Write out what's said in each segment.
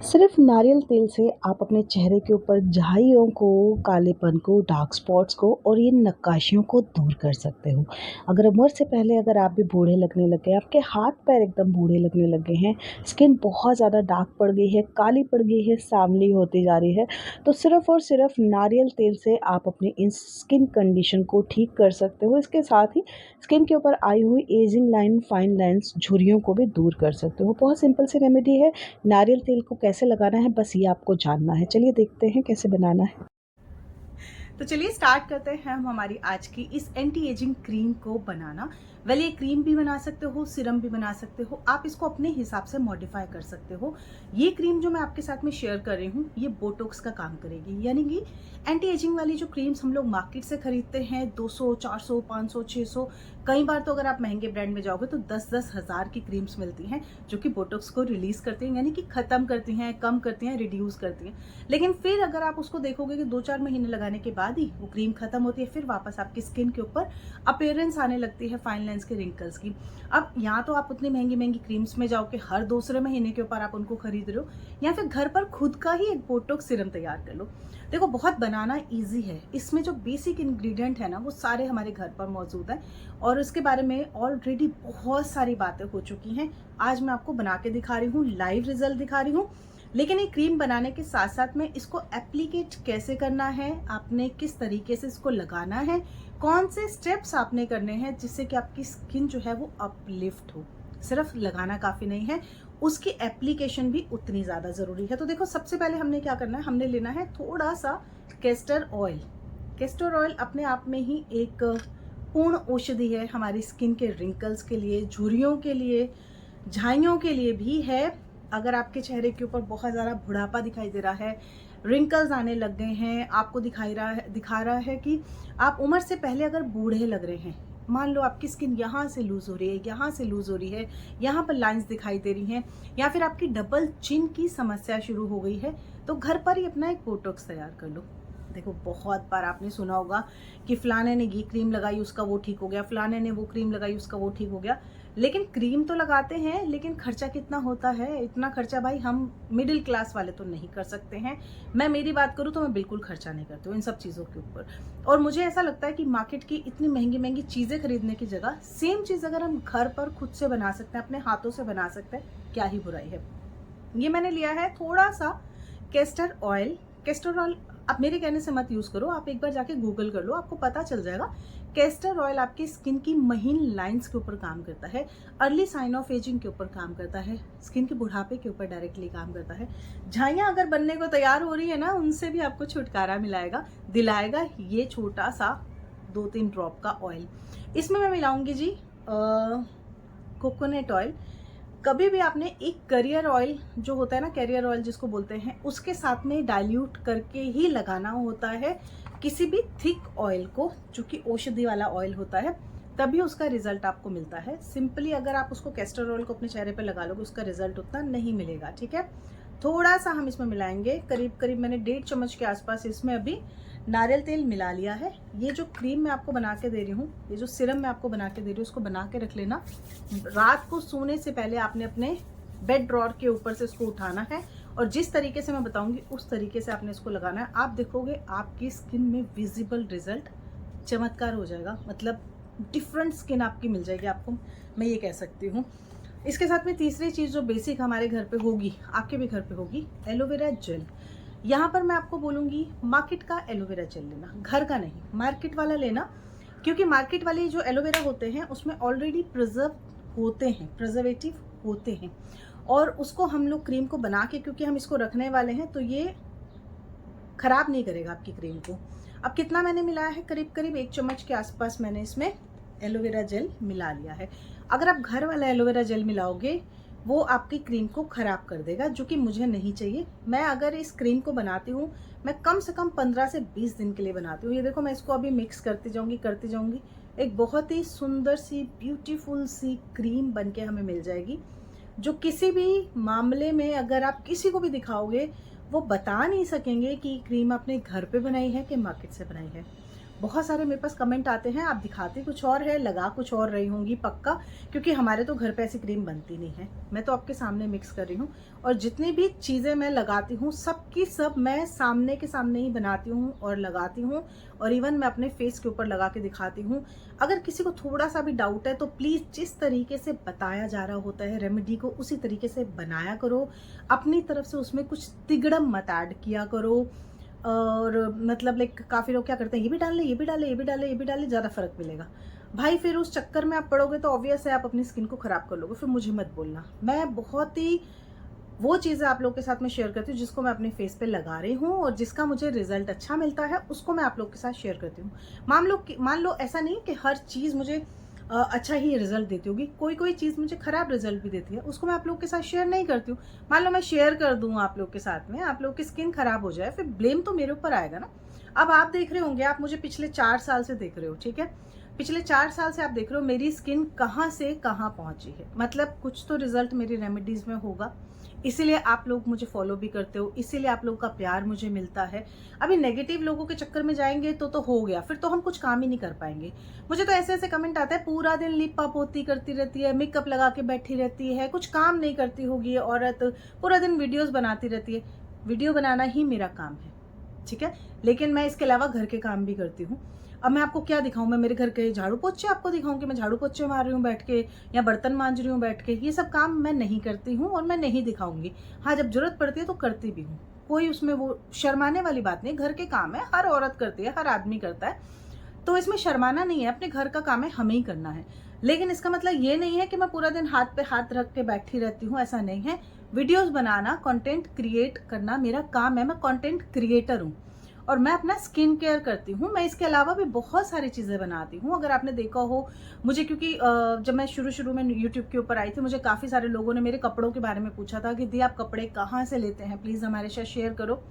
सिर्फ नारियल तेल से आप अपने चेहरे के ऊपर झाइयों को, कालेपन को, डार्क स्पॉट्स को और ये नक्काशियों को दूर कर सकते हो। अगर उम्र से पहले अगर आप भी बूढ़े लगने लग गए, आपके हाथ-पैर एकदम बूढ़े लगने लग गए हैं, स्किन बहुत ज़्यादा डार्क पड़ गई है, काली पड़ गई है, सांवली होती जा रही है, तो सिर्फ़ और सिर्फ़ नारियल तेल से आप अपनी इस स्किन कंडीशन को ठीक कर सकते हो। इसके साथ ही स्किन के ऊपर आई हुई एजिंग लाइन, फाइन लाइन्स, झुर्रियों को भी दूर कर सकते हो। बहुत सिंपल सी रेमेडी है। नारियल तेल को कैसे लगाना है बस ये आपको जानना है। चलिए देखते हैं कैसे बनाना है। तो चलिए स्टार्ट करते हैं हम हमारी आज की इस एंटी एजिंग क्रीम को बनाना। वेल ये क्रीम भी बना सकते हो, सीरम भी बना सकते हो, आप इसको अपने हिसाब से मॉडिफाई कर सकते हो। ये क्रीम जो मैं आपके साथ में शेयर कर रही हूँ ये बोटॉक्स का काम करेगी, यानी कि एंटी एजिंग वाली जो क्रीम्स हम लोग मार्केट से खरीदते हैं 200, 400, 500, 600, कई बार तो अगर आप महंगे ब्रांड में जाओगे तो 10-10 हज़ार की क्रीम्स मिलती हैं जो कि बोटॉक्स को रिलीज करती हैं, यानी कि खत्म करती हैं, कम करती हैं, रिड्यूस करती हैं। लेकिन फिर अगर आप उसको देखोगे कि 2-4 महीने लगाने के बाद ही वो क्रीम खत्म होती है, फिर वापस आपकी स्किन के ऊपर अपीयरेंस आने लगती है फाइन लाइंस के, रिंकल्स की। अब यहाँ तो आप उतनी महंगी महंगी क्रीम्स में जाओ कि हर दूसरे महीने के ऊपर आप उनको खरीद रहे हो, या फिर घर पर खुद का ही एक बोटॉक्स सीरम तैयार कर लो। देखो बहुत बनाना ईजी है, इसमें जो बेसिक इंग्रेडिएंट है ना वो सारे हमारे घर पर मौजूद हैं और उसके बारे में ऑलरेडी बहुत सारी बातें हो चुकी हैं। आज मैं आपको बना के दिखा रही हूँ, लाइव रिजल्ट दिखा रही हूँ। लेकिन ये क्रीम बनाने के साथ साथ में इसको एप्लीकेट कैसे करना है, आपने किस तरीके से इसको लगाना है, कौन से स्टेप्स आपने करने हैं जिससे कि आपकी स्किन जो है वो अपलिफ्ट हो। सिर्फ लगाना काफ़ी नहीं है, उसकी एप्लीकेशन भी उतनी ज़्यादा ज़रूरी है। तो देखो सबसे पहले हमने क्या करना है, हमने लेना है थोड़ा सा कैस्टर ऑयल। कैस्टर ऑयल अपने आप में ही एक पूर्ण औषधि है हमारी स्किन के रिंकल्स के लिए, झुर्रियों के लिए, झाइयों के लिए भी है। अगर आपके चेहरे के ऊपर बहुत ज़्यादा बुढ़ापा दिखाई दे रहा है, रिंकल्स आने लग गए हैं, आपको दिखा रहा है कि आप उम्र से पहले अगर बूढ़े लग रहे हैं, मान लो आपकी स्किन यहाँ से लूज हो रही है, यहाँ से लूज हो रही है, यहाँ पर लाइंस दिखाई दे रही हैं, या फिर आपकी डबल चिन की समस्या शुरू हो गई है, तो घर पर ही अपना एक बोटॉक्स तैयार कर लो। देखो बहुत बार आपने सुना होगा कि फलाने ने ये क्रीम लगाई उसका वो ठीक हो गया, फलाने ने वो क्रीम लगाई उसका वो ठीक हो गया। लेकिन क्रीम तो लगाते हैं, लेकिन खर्चा कितना होता है, इतना खर्चा भाई हम मिडिल क्लास वाले तो नहीं कर सकते हैं। मैं मेरी बात करूँ तो मैं बिल्कुल खर्चा नहीं करती हूँ इन सब चीज़ों के ऊपर। और मुझे ऐसा लगता है कि मार्केट की इतनी महंगी महंगी चीज़ें खरीदने की जगह सेम चीज़ अगर हम घर पर खुद से बना सकते हैं, अपने हाथों से बना सकते हैं, क्या ही बुराई है। ये मैंने लिया है थोड़ा सा कैस्टर ऑयल। कैस्टर ऑयल आप मेरे कहने से मत यूज़ करो, आप एक बार जाके गूगल कर लो, आपको पता चल जाएगा। कैस्टर ऑयल आपकी स्किन की महीन लाइंस के ऊपर काम करता है, अर्ली साइन ऑफ एजिंग के ऊपर काम करता है, स्किन के बुढ़ापे के ऊपर डायरेक्टली काम करता है। झाइयाँ अगर बनने को तैयार हो रही है ना, उनसे भी आपको छुटकारा दिलाएगा ये छोटा सा 2-3 ड्रॉप का ऑयल। इसमें मैं मिलाऊंगी जी कोकोनट ऑयल। कभी भी आपने एक करियर ऑयल जो होता है ना, कैरियर ऑयल जिसको बोलते हैं, उसके साथ में डाइल्यूट करके ही लगाना होता है किसी भी थिक ऑयल को, जो कि औषधि वाला ऑयल होता है, तभी उसका रिजल्ट आपको मिलता है। सिंपली अगर आप उसको कैस्टर ऑयल को अपने चेहरे पर लगा लोगे उसका रिजल्ट उतना नहीं मिलेगा, ठीक है। थोड़ा सा हम इसमें मिलाएंगे, करीब करीब मैंने 1.5 चम्मच के आसपास इसमें अभी नारियल तेल मिला लिया है। ये जो क्रीम मैं आपको बना के दे रही हूँ, ये जो सिरम मैं आपको बना के दे रही हूँ, उसको बना के रख लेना। रात को सोने से पहले आपने अपने बेड ड्रॉर के ऊपर से इसको उठाना है और जिस तरीके से मैं बताऊंगी उस तरीके से आपने इसको लगाना है। आप देखोगे आपकी स्किन में विजिबल रिजल्ट, चमत्कार हो जाएगा, मतलब डिफरेंट स्किन आपकी मिल जाएगी आपको, मैं ये कह सकती हूँ। इसके साथ में तीसरी चीज़ जो बेसिक हमारे घर पे होगी, आपके भी घर पे होगी, एलोवेरा जेल। यहाँ पर मैं आपको बोलूँगी मार्केट का एलोवेरा जेल लेना, घर का नहीं, मार्केट वाला लेना। क्योंकि मार्केट वाले जो एलोवेरा होते हैं उसमें ऑलरेडी प्रिजर्वेटिव होते हैं, और उसको हम लोग क्रीम को बना के, क्योंकि हम इसको रखने वाले हैं, तो ये खराब नहीं करेगा आपकी क्रीम को। अब कितना मैंने मिलाया है, करीब करीब 1 चम्मच के आसपास मैंने इसमें एलोवेरा जेल मिला लिया है। अगर आप घर वाला एलोवेरा जेल मिलाओगे वो आपकी क्रीम को ख़राब कर देगा, जो कि मुझे नहीं चाहिए। मैं अगर इस क्रीम को बनाती हूँ, मैं कम से कम 15 से 20 दिन के लिए बनाती हूँ। ये देखो मैं इसको अभी मिक्स करती जाऊँगी, एक बहुत ही सुंदर सी ब्यूटीफुल सी क्रीम बनके हमें मिल जाएगी, जो किसी भी मामले में अगर आप किसी को भी दिखाओगे वो बता नहीं सकेंगे कि क्रीम आपने घर पे बनाई है कि मार्केट से बनाई है। बहुत सारे मेरे पास कमेंट आते हैं, आप दिखाती कुछ और है, लगा कुछ और रही होंगी पक्का, क्योंकि हमारे तो घर पे ऐसी क्रीम बनती नहीं है। मैं तो आपके सामने मिक्स कर रही हूँ, और जितनी भी चीज़ें मैं लगाती हूँ सब की सब मैं सामने के सामने ही बनाती हूँ और लगाती हूँ, और इवन मैं अपने फेस के ऊपर लगा के दिखाती हूँ। अगर किसी को थोड़ा सा भी डाउट है तो प्लीज़ जिस तरीके से बताया जा रहा होता है रेमेडी को, उसी तरीके से बनाया करो। अपनी तरफ से उसमें कुछ तिगड़म मत ऐड किया करो। और मतलब लाइक काफ़ी लोग क्या करते हैं, ये भी डाल ले, ये भी डाले, ये भी डाले, ये भी डाले, ज़्यादा फर्क मिलेगा। भाई फिर उस चक्कर में आप पड़ोगे तो ऑब्वियस है आप अपनी स्किन को ख़राब कर लोगे। फिर मुझे मत बोलना। मैं बहुत ही वो चीज़ें आप लोग के साथ में शेयर करती हूँ जिसको मैं अपने फेस पे लगा रही हूँ, और जिसका मुझे रिजल्ट अच्छा मिलता है उसको मैं आप लोग के साथ शेयर करती हूँ। मान लो ऐसा नहीं कि हर चीज़ मुझे अच्छा ही रिजल्ट देती होगी, कोई कोई चीज़ मुझे ख़राब रिजल्ट भी देती है, उसको मैं आप लोग के साथ शेयर नहीं करती हूँ। मान लो मैं शेयर कर दूँ आप लोग के साथ में, आप लोग की स्किन ख़राब हो जाए, फिर ब्लेम तो मेरे ऊपर आएगा ना। अब आप देख रहे होंगे, आप मुझे पिछले 4 साल से देख रहे हो, ठीक है? पिछले 4 साल से आप देख रहे हो मेरी स्किन कहाँ से कहाँ पहुँची है, मतलब कुछ तो रिजल्ट मेरी रेमेडीज़ में होगा। इसीलिए आप लोग मुझे फॉलो भी करते हो, इसीलिए आप लोगों का प्यार मुझे मिलता है। अभी नेगेटिव लोगों के चक्कर में जाएंगे तो हो गया, फिर तो हम कुछ काम ही नहीं कर पाएंगे। मुझे तो ऐसे ऐसे कमेंट आता है, पूरा दिन लिप अप होती करती रहती है, मेकअप लगा के बैठी रहती है, कुछ काम नहीं करती होगी औरत, पूरा दिन वीडियोस बनाती रहती है। वीडियो बनाना ही मेरा काम है, ठीक है, लेकिन मैं इसके अलावा घर के काम भी करती हूँ। अब मैं आपको क्या दिखाऊं, मैं मेरे घर के झाड़ू पोछे आपको दिखाऊं कि मैं झाड़ू पोछे मार रही हूँ बैठ के, या बर्तन मांज रही हूँ बैठ के? ये सब काम मैं नहीं करती हूँ और मैं नहीं दिखाऊंगी। हाँ, जब जरूरत पड़ती है तो करती भी हूँ, कोई उसमें वो शर्माने वाली बात नहीं। घर के काम है, हर औरत करती है, हर आदमी करता है, तो इसमें शर्माना नहीं है। अपने घर का काम है, हमें ही करना है। लेकिन इसका मतलब ये नहीं है कि मैं पूरा दिन हाथ पे हाथ रख के बैठी रहती हूँ, ऐसा नहीं है। वीडियोस बनाना, कंटेंट क्रिएट करना मेरा काम है, मैं कंटेंट क्रिएटर हूँ, और मैं अपना स्किन केयर करती हूँ। मैं इसके अलावा भी बहुत सारी चीज़ें बनाती हूँ। अगर आपने देखा हो मुझे, क्योंकि जब मैं शुरू में यूट्यूब के ऊपर आई थी, मुझे काफ़ी सारे लोगों ने मेरे कपड़ों के बारे में पूछा था कि दी आप कपड़े कहाँ से लेते हैं, प्लीज़ हमारे साथ शेयर करो।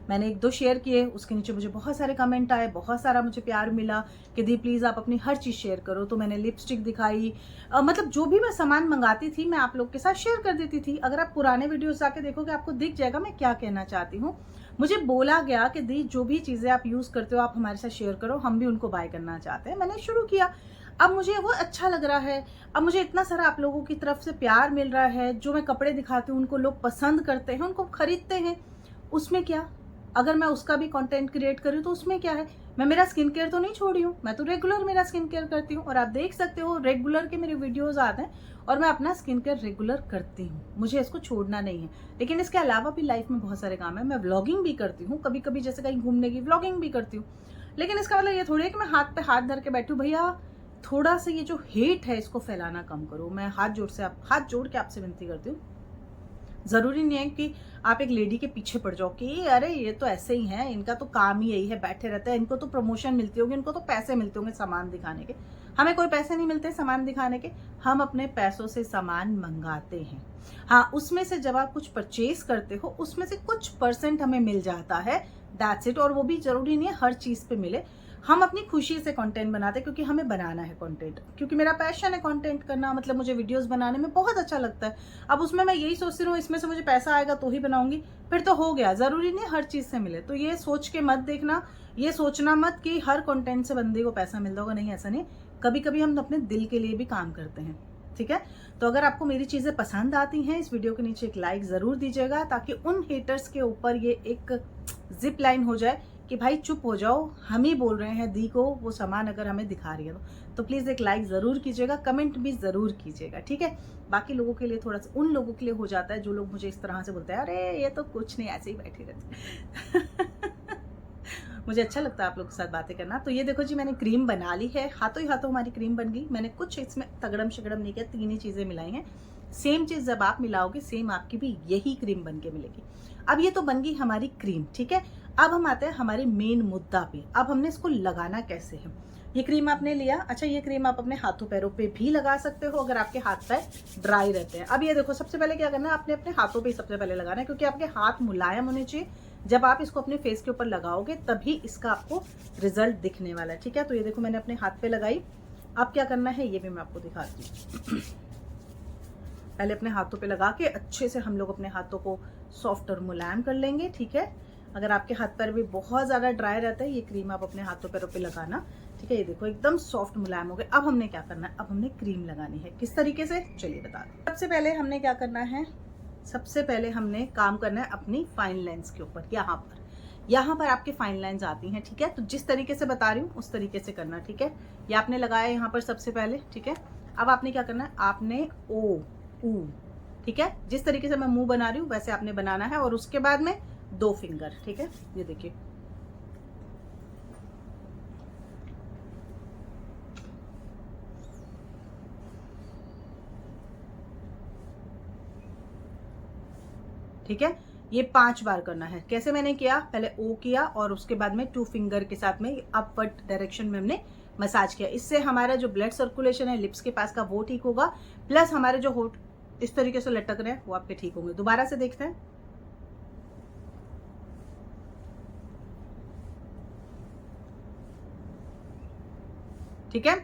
मैंने 1-2 शेयर किए, उसके नीचे मुझे बहुत सारे कमेंट आए, बहुत सारा मुझे प्यार मिला कि दी प्लीज़ आप अपनी हर चीज़ शेयर करो। तो मैंने लिपस्टिक दिखाई, मतलब जो भी मैं सामान मंगाती थी मैं आप लोग के साथ शेयर कर देती थी। अगर आप पुराने वीडियोस जाके देखोगे आपको दिख जाएगा मैं क्या कहना चाहती हूँ। मुझे बोला गया कि दी जो भी चीज़ें आप यूज़ करते हो आप हमारे साथ शेयर करो, हम भी उनको बाय करना चाहते हैं। मैंने शुरू किया, अब मुझे वो अच्छा लग रहा है। अब मुझे इतना सारा आप लोगों की तरफ से प्यार मिल रहा है, जो मैं कपड़े दिखाती हूँ उनको लोग पसंद करते हैं, उनको खरीदते हैं। उसमें क्या, अगर मैं उसका भी कंटेंट क्रिएट करूँ तो उसमें क्या है? मैं मेरा स्किन केयर तो नहीं छोड़ी हूँ, मैं तो रेगुलर मेरा स्किन केयर करती हूँ, और आप देख सकते हो रेगुलर के मेरे वीडियोस आते हैं, और मैं अपना स्किन केयर रेगुलर करती हूँ, मुझे इसको छोड़ना नहीं है। लेकिन इसके अलावा भी लाइफ में बहुत सारे काम है। मैं व्लॉगिंग भी करती हूँ, कभी कभी जैसे कहीं घूमने की व्लॉगिंग भी करती हूँ। लेकिन इसका मतलब ये थोड़ी है कि मैं हाथ पे हाथ धर के बैठी हूँ। भैया थोड़ा सा ये जो हेट है इसको फैलाना कम करो। मैं हाथ जोड़ के आपसे विनती करती हूँ। जरूरी नहीं है कि आप एक लेडी के पीछे पड़ जाओ कि अरे ये तो ऐसे ही है, इनका तो काम ही यही है, बैठे रहते हैं, इनको तो प्रमोशन मिलती होगी, इनको तो पैसे मिलते होंगे सामान दिखाने के। हमें कोई पैसे नहीं मिलते सामान दिखाने के, हम अपने पैसों से सामान मंगाते हैं। हाँ, उसमें से जब आप कुछ परचेज करते हो उसमें से कुछ परसेंट हमें मिल जाता है, दैट्स इट। और वो भी जरूरी नहीं है हर चीज पे मिले। हम अपनी खुशी से कंटेंट बनाते हैं क्योंकि हमें बनाना है कंटेंट, क्योंकि मेरा पैशन है कंटेंट करना, मतलब मुझे वीडियोस बनाने में बहुत अच्छा लगता है। अब उसमें मैं यही सोचती हूँ इसमें से मुझे पैसा आएगा तो ही बनाऊंगी, फिर तो हो गया। जरूरी नहीं हर चीज से मिले, तो ये सोच के मत देखना, ये सोचना मत कि हर कंटेंट से बंदे को पैसा मिलता होगा, नहीं ऐसा नहीं। कभी कभी हम अपने दिल के लिए भी काम करते हैं, ठीक है। तो अगर आपको मेरी चीजें पसंद आती हैं, इस वीडियो के नीचे एक लाइक जरूर दीजिएगा, ताकि उन हेटर्स के ऊपर ये एक जिप लाइन हो जाए कि भाई चुप हो जाओ, हम ही बोल रहे हैं दी को वो सामान अगर हमें दिखा रही है तो प्लीज़ एक लाइक ज़रूर कीजिएगा, कमेंट भी ज़रूर कीजिएगा, ठीक है। बाकी लोगों के लिए थोड़ा सा, उन लोगों के लिए हो जाता है जो लोग मुझे इस तरह से बोलते हैं अरे ये तो कुछ नहीं ऐसे ही बैठी रहती मुझे अच्छा लगता है आप लोगों के साथ बातें करना। तो ये देखो जी, मैंने क्रीम बना ली है, हाथों ही हाथों हमारी क्रीम बन गई। मैंने कुछ इसमें तगड़म शगड़म नहीं किया, 3 ही चीज़ें मिलाई हैं। सेम चीज़ जब आप मिलाओगे सेम आपकी भी यही क्रीम बन के मिलेगी। अब ये तो बन गई हमारी क्रीम, ठीक है। अब हम आते हैं हमारे मेन मुद्दा पे। अब हमने इसको लगाना कैसे है। ये क्रीम आपने लिया, अच्छा ये क्रीम आप अपने हाथों पैरों पे भी लगा सकते हो अगर आपके हाथ पैर ड्राई रहते हैं। अब ये देखो, सबसे पहले क्या करना है, आपने अपने हाथों पे सबसे पहले लगाना है, क्योंकि आपके हाथ मुलायम होने चाहिए। जब आप इसको अपने फेस के ऊपर लगाओगे तभी इसका आपको रिजल्ट दिखने वाला है, ठीक है। तो ये देखो मैंने अपने हाथ पे लगाई। अब क्या करना है ये भी मैं आपको दिखाती हूँ। पहले अपने हाथों पे लगा के अच्छे से हम लोग अपने हाथों को सॉफ्ट और मुलायम कर लेंगे, ठीक है। अगर आपके हाथ पैर भी बहुत ज़्यादा ड्राई रहता है, ये क्रीम आप अपने हाथों पैरों पे लगाना, ठीक है। ये देखो एकदम सॉफ्ट मुलायम हो गए। अब हमने क्या करना है, अब हमने क्रीम लगानी है। किस तरीके से, चलिए बता दें। सबसे पहले हमने क्या करना है, सबसे पहले हमने काम करना है अपनी फाइन लाइन्स के ऊपर। यहाँ पर आपकी फाइन लाइन्स आती हैं, ठीक है। तो जिस तरीके से बता रही हूँ उस तरीके से करना, ठीक है। ये आपने लगाया यहाँ पर सबसे पहले, ठीक है। अब आपने क्या करना है, आपने ओ ऊ, ठीक है, जिस तरीके से मैं मुंह बना रही हूँ वैसे आपने बनाना है। और उसके बाद में 2 फिंगर, ठीक है। ये देखिए, ठीक है। ये 5 बार करना है। कैसे मैंने किया, पहले ओ किया और उसके बाद में 2 फिंगर के साथ में अपवर्ड डायरेक्शन में हमने मसाज किया। इससे हमारा जो ब्लड सर्कुलेशन है लिप्स के पास का वो ठीक होगा, प्लस हमारे जो होठ इस तरीके से लटक रहे हैं वो आपके ठीक होंगे। दोबारा से देखते हैं, ठीक है।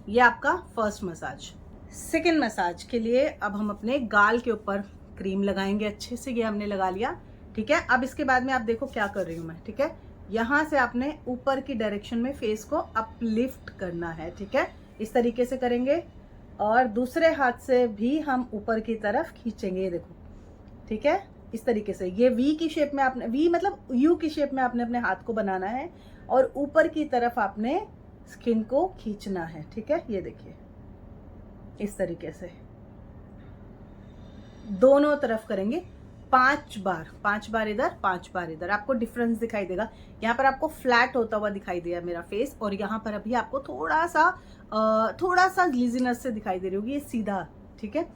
ये आपका फर्स्ट मसाज। सेकेंड मसाज के लिए अब हम अपने गाल के ऊपर क्रीम लगाएंगे अच्छे से। ये हमने लगा लिया, ठीक है। अब इसके बाद में आप देखो क्या कर रही हूं मैं, ठीक है। यहां से आपने ऊपर की डायरेक्शन में फेस को अपलिफ्ट करना है, ठीक है। इस तरीके से करेंगे और दूसरे हाथ से भी हम ऊपर की तरफ खींचेंगे, ये देखो, ठीक है। इस तरीके से ये वी की शेप में आपने, वी मतलब यू की शेप में आपने अपने हाथ को बनाना है और ऊपर की तरफ आपने स्किन को खींचना है, ठीक है। ये देखिए इस तरीके से दोनों तरफ करेंगे 5 बार, 5 बार इधर 5 बार इधर। आपको डिफरेंस दिखाई देगा, यहाँ पर आपको फ्लैट होता हुआ दिखाई दिया मेरा फेस और यहाँ पर अभी आपको थोड़ा सा ग्लीजीनेस से दिखाई दे रही होगी, ये सीधा, ठीक है।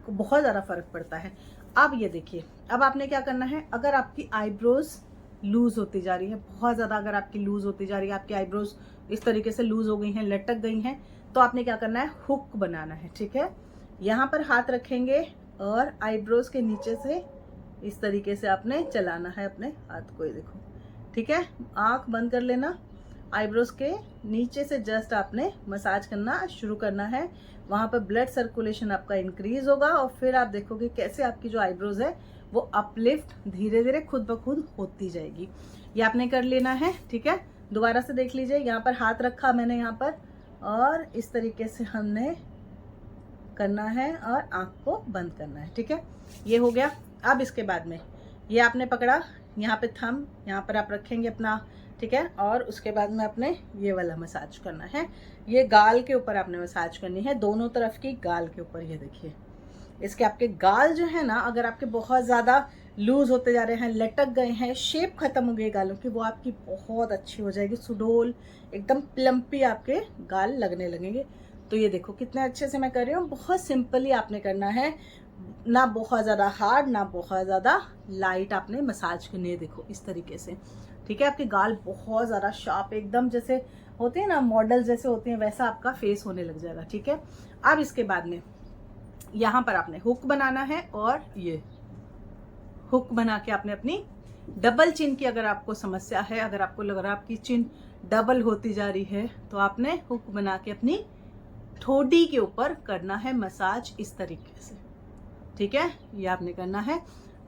बहुत ज़्यादा फर्क पड़ता है। अब ये देखिए, अब आपने क्या करना है, अगर आपकी आईब्रोज लूज होती जा रही है, बहुत ज़्यादा अगर आपकी लूज होती जा रही है, आपकी आईब्रोज इस तरीके से लूज हो गई हैं, लटक गई हैं, तो आपने क्या करना है, हुक बनाना है, ठीक है। यहाँ पर हाथ रखेंगे और आईब्रोज के नीचे से इस तरीके से आपने चलाना है अपने हाथ को, ये देखो, ठीक है। आंख बंद कर लेना, आईब्रोज के नीचे से जस्ट आपने मसाज करना शुरू करना है। वहाँ पर ब्लड सर्कुलेशन आपका इंक्रीज होगा और फिर आप देखोगे कैसे आपकी जो आईब्रोज है वो अपलिफ्ट धीरे धीरे खुद ब खुद होती जाएगी। ये आपने कर लेना है, ठीक है। दोबारा से देख लीजिए, यहाँ पर हाथ रखा मैंने यहाँ पर और इस तरीके से हमने करना है और आंख को बंद करना है, ठीक है। ये हो गया। अब इसके बाद में ये आपने पकड़ा, यहाँ पे थंब, यहाँ पर आप रखेंगे अपना, ठीक है। और उसके बाद में आपने ये वाला मसाज करना है, ये गाल के ऊपर आपने मसाज करनी है, दोनों तरफ की गाल के ऊपर। ये देखिए, इसके आपके गाल जो है ना, अगर आपके बहुत ज़्यादा लूज होते जा रहे हैं, लटक गए हैं, शेप खत्म हो गई गालों की, वो आपकी बहुत अच्छी हो जाएगी, सुडोल एकदम प्लम्पी आपके गाल लगने लगेंगे। तो ये देखो कितने अच्छे से मैं कर रही हूँ, बहुत सिंपली आपने करना है, ना बहुत ज़्यादा हार्ड ना बहुत ज़्यादा लाइट आपने मसाज करनी है। देखो इस तरीके से, ठीक है। आपके गाल बहुत ज़्यादा शार्प एकदम जैसे होते हैं ना, मॉडल जैसे होते हैं, वैसा आपका फेस होने लग जाएगा, ठीक है। अब इसके बाद में यहाँ पर आपने हुक बनाना है और ये हुक बना के आपने अपनी डबल चिन की, अगर आपको समस्या है, अगर आपको लग रहा है आपकी चिन डबल होती जा रही है, तो आपने हुक बना के अपनी ठोडी के ऊपर करना है मसाज इस तरीके से, ठीक है। ये आपने करना है।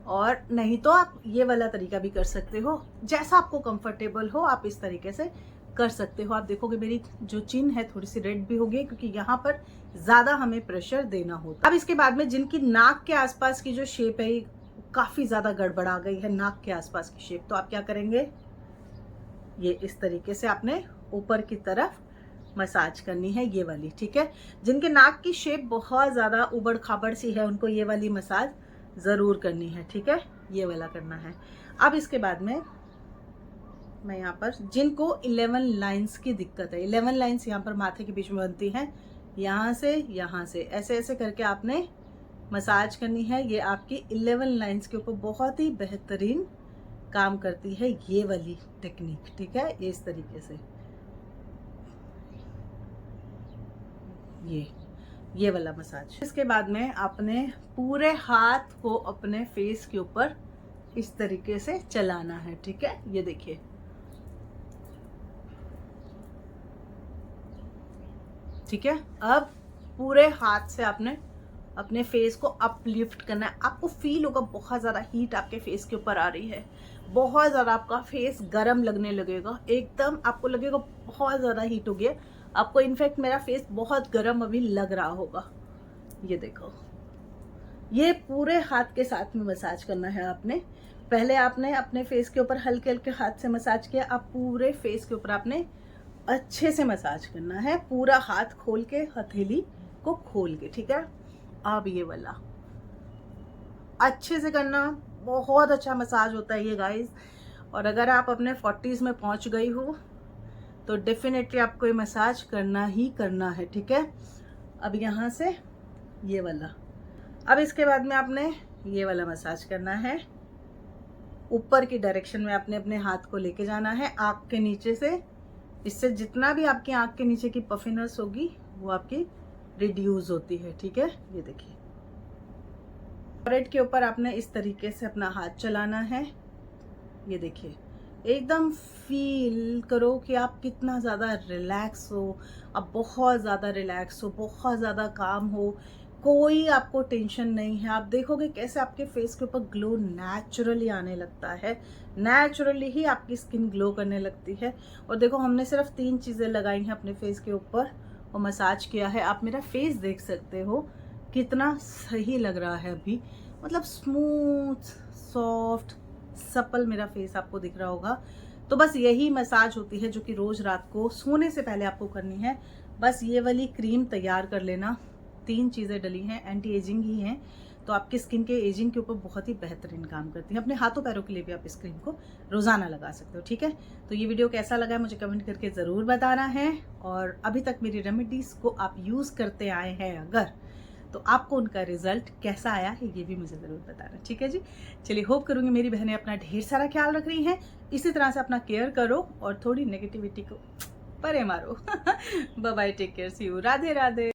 और नहीं तो आप ये वाला तरीका भी कर सकते हो, जैसा आपको कंफर्टेबल हो आप इस तरीके से कर सकते हो। आप देखोगे मेरी जो चिन है थोड़ी सी रेड भी हो गई, क्योंकि यहाँ पर ज्यादा हमें प्रेशर देना होता है। अब इसके बाद में जिनकी नाक के आसपास की जो शेप है काफी ज्यादा गड़बड़ा गई है, नाक के आसपास की शेप, तो आप क्या करेंगे, ये इस तरीके से आपने ऊपर की तरफ मसाज करनी है, ये वाली, ठीक है। जिनके नाक की शेप बहुत ज्यादा उबड़ खाबड़ सी है, उनको ये वाली मसाज जरूर करनी है, ठीक है। ये वाला करना है। अब इसके बाद में मैं यहाँ पर जिनको 11 लाइंस की दिक्कत है, 11 लाइंस यहाँ पर माथे के बीच में बनती हैं, यहाँ से ऐसे ऐसे करके आपने मसाज करनी है। ये आपकी 11 लाइंस के ऊपर बहुत ही बेहतरीन काम करती है ये वाली टेक्निक, ठीक है। ये इस तरीके से ये वाला मसाज। इसके बाद में आपने पूरे हाथ को अपने फेस के ऊपर इस तरीके से चलाना है, ठीक है। ये देखिए, ठीक है। अब पूरे हाथ से आपने अपने फेस को अपलिफ्ट करना है। आपको फील होगा बहुत ज़्यादा हीट आपके फेस के ऊपर आ रही है, बहुत ज़्यादा आपका फेस गर्म लगने लगेगा, एकदम आपको लगेगा बहुत ज़्यादा हीट हो गया। आपको इनफैक्ट मेरा फेस बहुत गर्म अभी लग रहा होगा। ये देखो, ये पूरे हाथ के साथ में मसाज करना है आपने। पहले आपने अपने फेस के ऊपर हल्के हल्के हाथ से मसाज किया, अब पूरे फेस के ऊपर आपने अच्छे से मसाज करना है, पूरा हाथ खोल के, हथेली को खोल के, ठीक है। अब ये वाला अच्छे से करना, बहुत अच्छा मसाज होता है ये गाइस। और अगर आप अपने 40s में पहुंच गई हो तो डेफिनेटली आपको ये मसाज करना ही करना है, ठीक है। अब यहाँ से ये वाला, अब इसके बाद में आपने ये वाला मसाज करना है। ऊपर की डायरेक्शन में आपने अपने हाथ को लेके जाना है आँख के नीचे से। इससे जितना भी आपकी आँख के नीचे की पफिनेस होगी वो आपकी रिड्यूस होती है, ठीक है। ये देखिए, फोrehead के ऊपर आपने इस तरीके से अपना हाथ चलाना है। ये देखिए, एकदम फील करो कि आप कितना ज़्यादा रिलैक्स हो, आप बहुत ज़्यादा रिलैक्स हो, बहुत ज़्यादा काम हो, कोई आपको टेंशन नहीं है। आप देखोगे कैसे आपके फेस के ऊपर ग्लो नेचुरली आने लगता है, नेचुरली ही आपकी स्किन ग्लो करने लगती है। और देखो, हमने सिर्फ 3 चीज़ें लगाई हैं अपने फेस के ऊपर और मसाज किया है। आप मेरा फेस देख सकते हो कितना सही लग रहा है अभी, मतलब स्मूथ सॉफ्ट सपल मेरा फेस आपको दिख रहा होगा। तो बस यही मसाज होती है जो कि रोज़ रात को सोने से पहले आपको करनी है। बस ये वाली क्रीम तैयार कर लेना, 3 चीज़ें डली हैं, एंटी एजिंग ही हैं, तो आपकी स्किन के एजिंग के ऊपर बहुत ही बेहतरीन काम करती है। अपने हाथों पैरों के लिए भी आप इस क्रीम को रोज़ाना लगा सकते हो, ठीक है। तो ये वीडियो कैसा लगा है मुझे कमेंट करके ज़रूर बताना है। और अभी तक मेरी रेमेडीज़ को आप यूज़ करते आए हैं अगर, तो आपको उनका रिजल्ट कैसा आया है ये भी मुझे ज़रूर बताना, ठीक है जी। चलिए, होप करूँगी मेरी बहनें अपना ढेर सारा ख्याल रख रही हैं, इसी तरह से अपना केयर करो और थोड़ी नेगेटिविटी को परे मारो। Bye bye, take care, see you, Radhe Radhe.